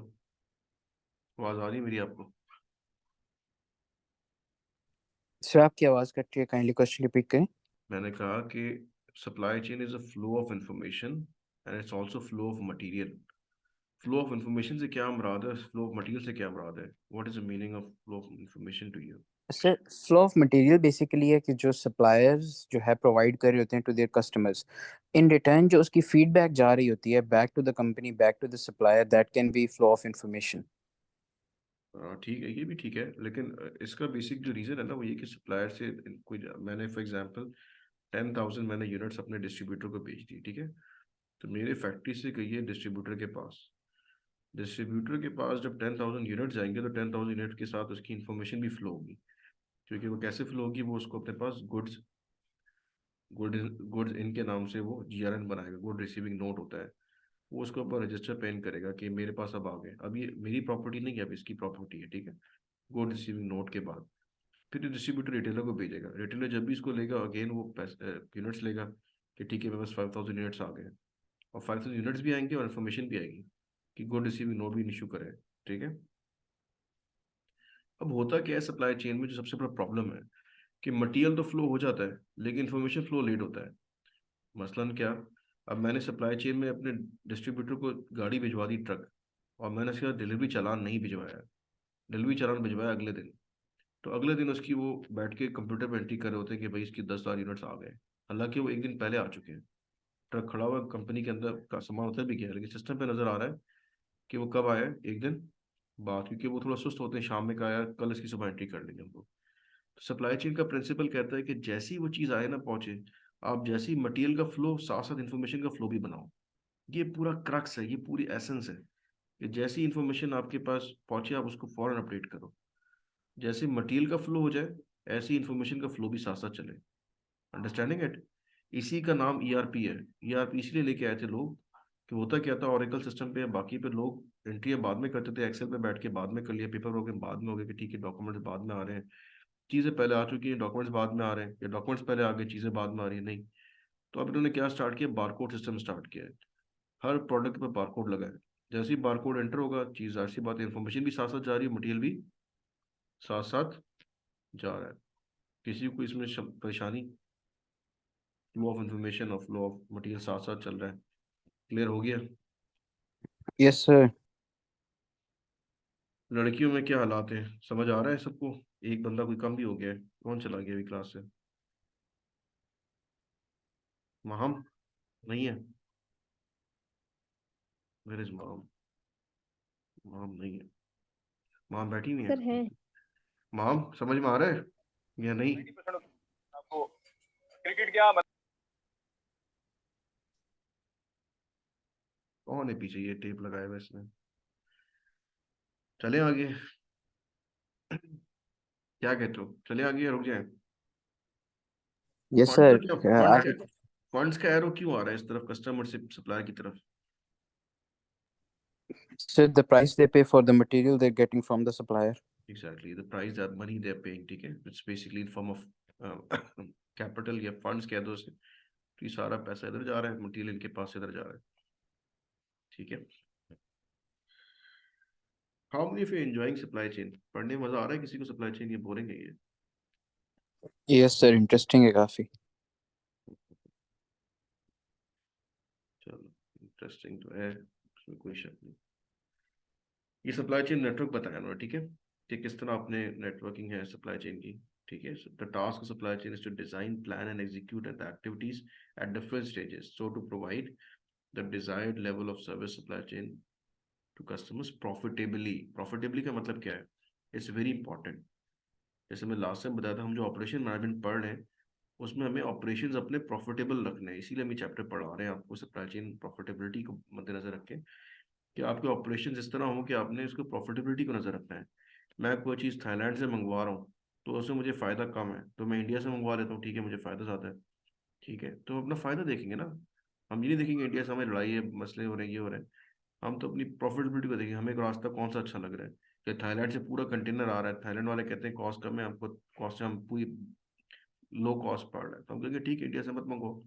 आवाज आ रही है मेरी आपको? सर आपकी आवाज़ कट रही है, काइंडली क्वेश्चन रिपीट करें। मैंने कहा कि supply chain is a flow of information and it's also flow of material. Flow of information से क्या मुराद है, फ्लो ऑफ मटेरियल से क्या मुराद है? What is the meaning of flow of information to you? Sir flow of material basically है कि जो सप्लायर्स जो है प्रोवाइड कर रहे होते हैं to their customers, in return जो उसकी फीडबैक जा रही होती है back to the company, back to the supplier, that can be flow of information. ठीक है, ये भी ठीक है, लेकिन इसका बेसिक जो रीज़न है ना वो ये कि सप्लायर से कोई, मैंने फॉर एग्जांपल 10,000 मैंने यूनिट्स अपने डिस्ट्रीब्यूटर को बेच दी, ठीक है। तो मेरे फैक्ट्री से गई है डिस्ट्रीब्यूटर के पास। डिस्ट्रीब्यूटर के पास जब 10,000 यूनिट जाएंगे तो 10,000 यूनिट के साथ उसकी इन्फॉर्मेशन भी फ्लो होगी। क्योंकि वो कैसे फ्लो होगी, वो उसको अपने पास गुड्स गुड्स गुड्स इनके नाम से वो जीआरएन बनाएगा, गुड रिसीविंग नोट होता है। वो उसके ऊपर रजिस्टर पेन करेगा कि मेरे पास अब आ गए, अब ये मेरी प्रॉपर्टी नहीं है, अब इसकी प्रॉपर्टी है, ठीक है। गुड रिसीविंग नोट के बाद फिर डिस्ट्रीब्यूटर रिटेलर को भेजेगा। रिटेलर जब भी इसको लेगा अगेन वो यूनिट्स लेगा कि ठीक है मेरे पास 5,000 यूनिट्स आ गए, और 5,000 यूनिट्स भी आएंगे और इन्फॉर्मेशन भी आएगी कि गुड रिसीविंग नोट भी इशू करे, ठीक है। अब होता क्या है सप्लाई चेन में, जो सबसे बड़ा प्रॉब्लम है कि मटेरियल तो फ्लो हो जाता है लेकिन इन्फॉर्मेशन फ्लो लेट होता है। मसलन क्या, अब मैंने सप्लाई चेन में अपने डिस्ट्रीब्यूटर को गाड़ी भिजवा दी, ट्रक, और मैंने उसके बाद डिलीवरी चालान नहीं भिजवाया। डिलीवरी चालान भिजवाया अगले दिन, तो अगले दिन उसकी वो बैठ के कंप्यूटर पे एंट्री कर रहे होते हैं कि भाई इसकी 10,000 यूनिट्स आ गए, हालांकि वो एक दिन पहले आ चुके हैं। ट्रक खड़ा हुआ कंपनी के अंदर का सामान उतर भी गया, लेकिन सिस्टम पे नजर आ रहा है कि वो कब आया, एक दिन बाद, क्योंकि वो थोड़ा सुस्त होते हैं, शाम में कहा यार कल इसकी सुबह एंट्री कर लेंगे हमको। तो सप्लाई चेन का प्रिंसिपल कहता है कि जैसी वो चीज़ आए ना, पहुंचे, आप जैसी मटेरियल का फ्लो साथ साथ इन्फॉर्मेशन का फ्लो भी बनाओ। ये पूरा क्रक्स है, ये पूरी एसेंस है कि जैसी इन्फॉर्मेशन आपके पास पहुंचे आप उसको फौरन अपडेट करो। जैसे मटेरियल का फ्लो हो जाए ऐसी इन्फॉर्मेशन का फ्लो भी साथ साथ चले। Understanding it? इसी का नाम ईआरपी है। ईआरपी इसलिए लेके आए थे लोग कि होता क्या था, ओरेकल सिस्टम पे बाकी पे लोग एंट्री बाद में करते थे, एक्सेल पे बैठ के बाद में कर लिया, पेपर वर्क बाद में हो गया कि ठीक है डॉक्यूमेंट्स बाद में आ रहे हैं, चीज़ें पहले आ चुकी हैं, डॉक्यूमेंट्स बाद में आ रहे हैं, या डॉक्यूमेंट्स पहले आ गए चीज़ें बाद में आ रही है, नहीं। तो अब इन्होंने क्या स्टार्ट किया, बारकोड सिस्टम स्टार्ट किया है। हर प्रोडक्ट पर बारकोड लगा है, जैसे ही बारकोड एंटर होगा चीज़, ऐसी बात है, इन्फॉर्मेशन भी साथ साथ जा रही है, मटेरियल भी साथ साथ जा रहा है। किसी को इसमें परेशानी? फ्लो ऑफ इंफॉर्मेशन और फ्लो ऑफ मटेरियल साथ साथ चल रहा है। क्लियर हो गया? Yes sir. लड़कियों में क्या हालात है, समझ आ रहा है सबको? एक बंदा कोई कम भी हो गया है, कौन चला गया अभी क्लास से? माहम नहीं है? वेयर इज माम? माम नहीं है, माम बैठी हुई है। सर है। माम समझ में आ रहा है या नहीं? कौन है पीछे, ये टेप लगाया हुआ इसने। चले आगे। क्या कहते हो, चले आगे या रुक जाए? यस फंड का सर। क्या, फंड्स का, फंड्स का एरो क्यों आ रहा है इस तरफ, कस्टमर से सप्लायर की तरफ? Sir the price they pay for the material they getting from the supplier. Exactly, the price that money they are paying, ठीक है, it's basically in form of capital या फंड्स कह दो उसे। तो ये सारा पैसा इधर जा रहा है, मटेरियल इनके पास इधर जा रहा है, ठीक है। How many of you enjoying supply chain? पढ़ने में मजा आ रहा है किसी को सप्लाई चेन, ये बोरिंग है ये? यस सर, इंटरेस्टिंग है काफी। चलो, इंटरेस्टिंग तो है, उसमें कोई शक नहीं। ये सप्लाई चेन नेटवर्क बताया उन्होंने, ठीक है, कि किस तरह अपने नेटवर्किंग है सप्लाई चेन की, ठीक है। The task of supply chain is to design, plan and execute the activities at different stages so to provide the desired level of service supply chain to customers profitably. Profitably का मतलब क्या है? It's very important. जैसे मैं last time बताया था, हम जो ऑपरेशन मैनेजमेंट पढ़ रहे हैं उसमें हमें ऑपरेशंस अपने प्रॉफिटेबल रखने हैं, इसीलिए हम ये चैप्टर पढ़ा रहे हैं आपको, सप्लाई चेन प्रॉफिटेबिलिटी को मद्देनजर रख के, कि आपके ऑपरेशन इस तरह हो कि आपने इसको प्रॉफिटेबिलिटी को नजर रखना है। मैं कोई चीज़ थाईलैंड से मंगवा रहा हूँ तो उसमें मुझे फ़ायदा कम है, तो मैं इंडिया से मंगवा लेता हूँ, ठीक है, मुझे फ़ायदा ज़्यादा है, ठीक है। तो हम अपना फ़ायदा देखेंगे ना, हम ये नहीं देखेंगे इंडिया से हमें लड़ाई है, मसले हो रहे हैं, ये हो रहे हैं। हम तो अपनी प्रॉफिटेबिलिटी को देखेंगे, हमें एक रास्ता कौन सा अच्छा लग रहा है। कि थाईलैंड से पूरा कंटेनर आ रहा है, थाईलैंड वाले कहते हैं कॉस्ट कम है, हमको कॉस्ट से हम पूरी लो कॉस्ट पड़ रहा है, तो हम कहेंगे ठीक है इंडिया से मत मंगवाओ,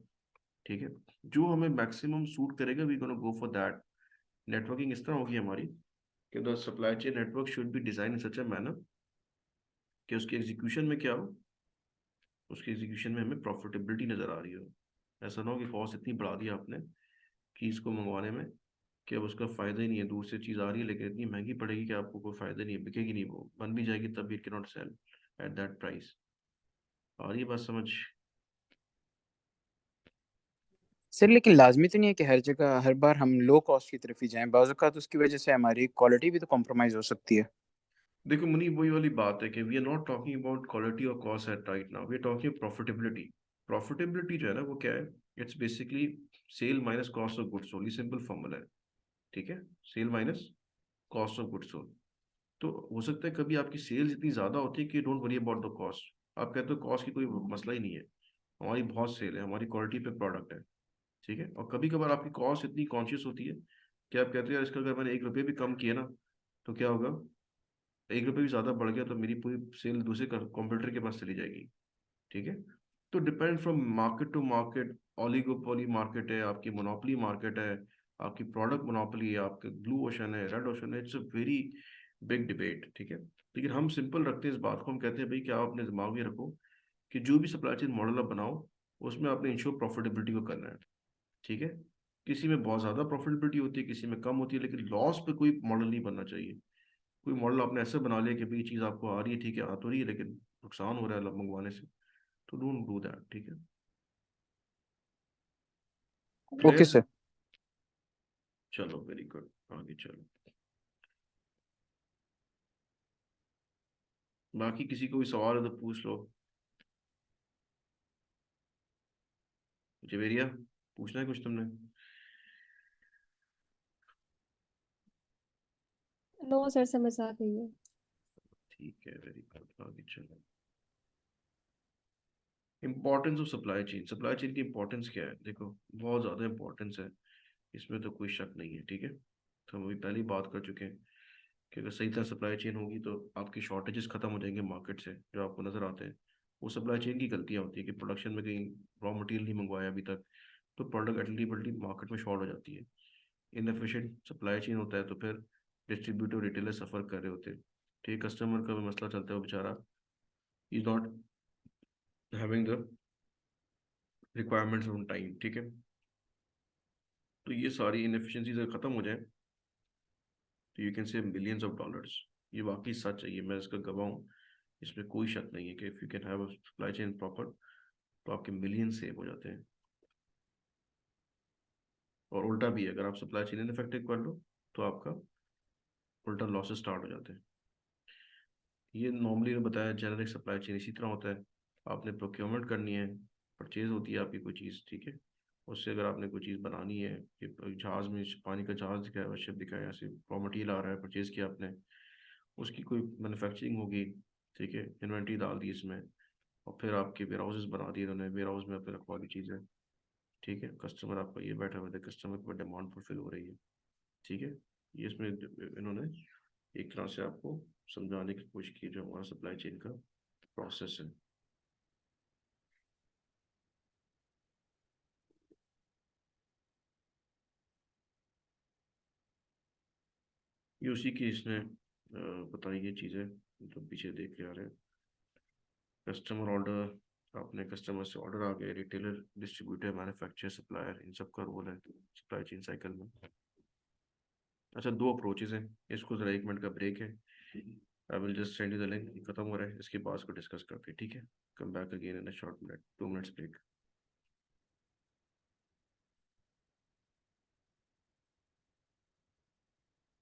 ठीक है। जो हमें मैक्सिमम सूट करेगा we gonna go for that. Networking इस तरह होगी हमारी कि the supply chain network should be design in such a manner कि उसके एग्जीक्यूशन में क्या हो, उसके एग्जीक्यूशन में हमें प्रॉफिटेबिलिटी नजर आ रही हो। ऐसा ना हो कि कॉस्ट इतनी बढ़ा दी आपने कि इसको मंगवाने में कि अब उसका फायदा ही नहीं है, दूर से चीज़ आ रही है लेकिन इतनी महंगी पड़ेगी कि आपको कोई फायदा नहीं है, बिकेगी नहीं, वो बन भी जाएगी तब भी it can not sell at that price. और ये बात समझ। सर लेकिन लाजमी तो नहीं है कि हर जगह हर बार हम लो कॉस्ट की तरफ ही जाएं, बाज़ औक़ात उसकी वजह से हमारी क्वालिटी भी तो कॉम्प्रोमाइज़ हो सकती है। देखो मुनी, वही वाली बात है कि we are not talking about quality और cost at right now, we are talking profitability. Profitability जो है ना वो क्या है? It's basically sale minus cost of goods sold, ये सिंपल फॉर्मूला है, ठीक है। Sale minus cost of goods sold. तो हो सकता है कभी आपकी सेल्स इतनी ज्यादा होती है कि don't worry about the cost, आप कहते हो कॉस्ट की कोई मसला ही नहीं है, हमारी बहुत सेल है, हमारी क्वालिटी पे प्रोडक्ट है, ठीक है। और कभी कभार आपकी कॉस्ट इतनी कॉन्शियस होती है कि आप कहते हो यार इसका अगर मैंने 1 रुपये भी कम किए ना तो क्या होगा, 1 रुपये भी ज्यादा बढ़ गया तो मेरी पूरी सेल दूसरे कंप्यूटर के पास चली जाएगी, ठीक है। तो depend from market to market, oligopoly market है आपकी, मोनोपोली मार्केट है आपकी, प्रोडक्ट मोनोपोली है आपके, ब्लू ओशन है, रेड ओशन है, it's a very big debate, ठीक है। लेकिन हम सिंपल रखते हैं इस बात को, हम कहते हैं भाई कि आप अपने दिमाग में रखो कि जो भी सप्लाई चेन मॉडल आप बनाओ उसमें आपने इंश्योर प्रॉफिटेबिलिटी को करना है, ठीक है। किसी में बहुत ज़्यादा प्रॉफिटेबिलिटी होती है, किसी में कम होती है, लेकिन लॉस पे कोई मॉडल नहीं बनना चाहिए। कोई मॉडल आपने ऐसे बना लिया कि भाई ये चीज़ आपको आ रही है, ठीक है, आ तो रही है लेकिन नुकसान हो रहा है मंगवाने से, तो डोंट डू दैट, ठीक है। Okay clear? सर। चलो वेरी गुड, आगे चलो। बाकी किसी को भी सवाल है तो पूछ लो। जवेरिया, पूछना है कुछ तुमने? नो सर, समझ आ गई है। ठीक है, वेरी गुड, आगे चलो। Importance of supply chain, supply chain की इंपॉर्टेंस क्या है? देखो बहुत ज़्यादा इंपॉर्टेंस है, इसमें तो कोई शक नहीं है, ठीक है। तो हम अभी पहले ही बात कर चुके हैं कि अगर सही तरह सप्लाई चेन होगी तो आपकी शॉर्टेजेस खत्म हो जाएंगे मार्केट से जो आपको नज़र आते हैं। वो सप्लाई चेन की गलतियाँ होती है कि प्रोडक्शन में कहीं रॉ मटेरियल नहीं मंगवाया अभी तक, तो प्रोडक्ट अवेलेबिलिटी मार्केट में शॉर्ट हो जाती है। इनएफिशिएंट सप्लाई चेन होता है तो फिर डिस्ट्रीब्यूटर रिटेलर सफ़र कर रहे होते हैं, ठीक है। कस्टमर का भी मसला चलता है, वो बेचारा is not having the requirements on time, ठीक है। तो ये सारी इनएफिशिएंसीज अगर खत्म हो जाए तो you can save millions of dollars. ये वाकई सच है, ये मैं इसका गवाह हूँ, इसमें कोई शक नहीं है कि if you can have a supply chain proper तो आपके मिलियन सेव हो जाते हैं। और उल्टा भी है, अगर आप सप्लाई चेन इनफेक्टिव कर लो तो आपका उल्टा लॉसेस स्टार्ट हो जाते हैं। ये नॉर्मली बताया जेनरिक सप्लाई चेन इसी तरह होता है, आपने प्रोक्योरमेंट करनी है, परचेज होती है आपकी कोई चीज़, ठीक है, उससे अगर आपने कोई चीज़ बनानी है कि जहाज़ में पानी का जहाज़ दिखाया हुआ, शिप दिखाया है, ऐसे रॉ मटेरियल आ रहा है, परचेज़ किया आपने, उसकी कोई मैन्युफैक्चरिंग होगी, ठीक है, इन्वेंट्री डाल दी इसमें, और फिर आपके वेयर हाउसेज बना दिए उन्होंने, वेयर हाउस में आपने रखवा दी चीज़ें, ठीक है, कस्टमर आपका ये बैठा हुआ है, कस्टमर की डिमांड फुलफिल हो रही है, ठीक है। ये इसमें इन्होंने एक तरह से आपको समझाने की कोशिश की जो हमारा सप्लाई चेन का प्रोसेस है। ये उसी की इसने बताई ये चीज़ें जो पीछे देख के आ रहे हैं। कस्टमर ऑर्डर, अपने कस्टमर से ऑर्डर आ गए, रिटेलर, डिस्ट्रीब्यूटर, मैन्युफैक्चरर, सप्लायर, इन सब का रोल है सप्लाई चेन साइकिल में। अच्छा, दो अप्रोचेज हैं, इसको जरा 1 मिनट का ब्रेक है, I will just send you the link, खत्म हो रहा है, इसके बाद इसको डिस्कस करते हैं, ठीक है। Come back again in a short minute, 2 minutes break.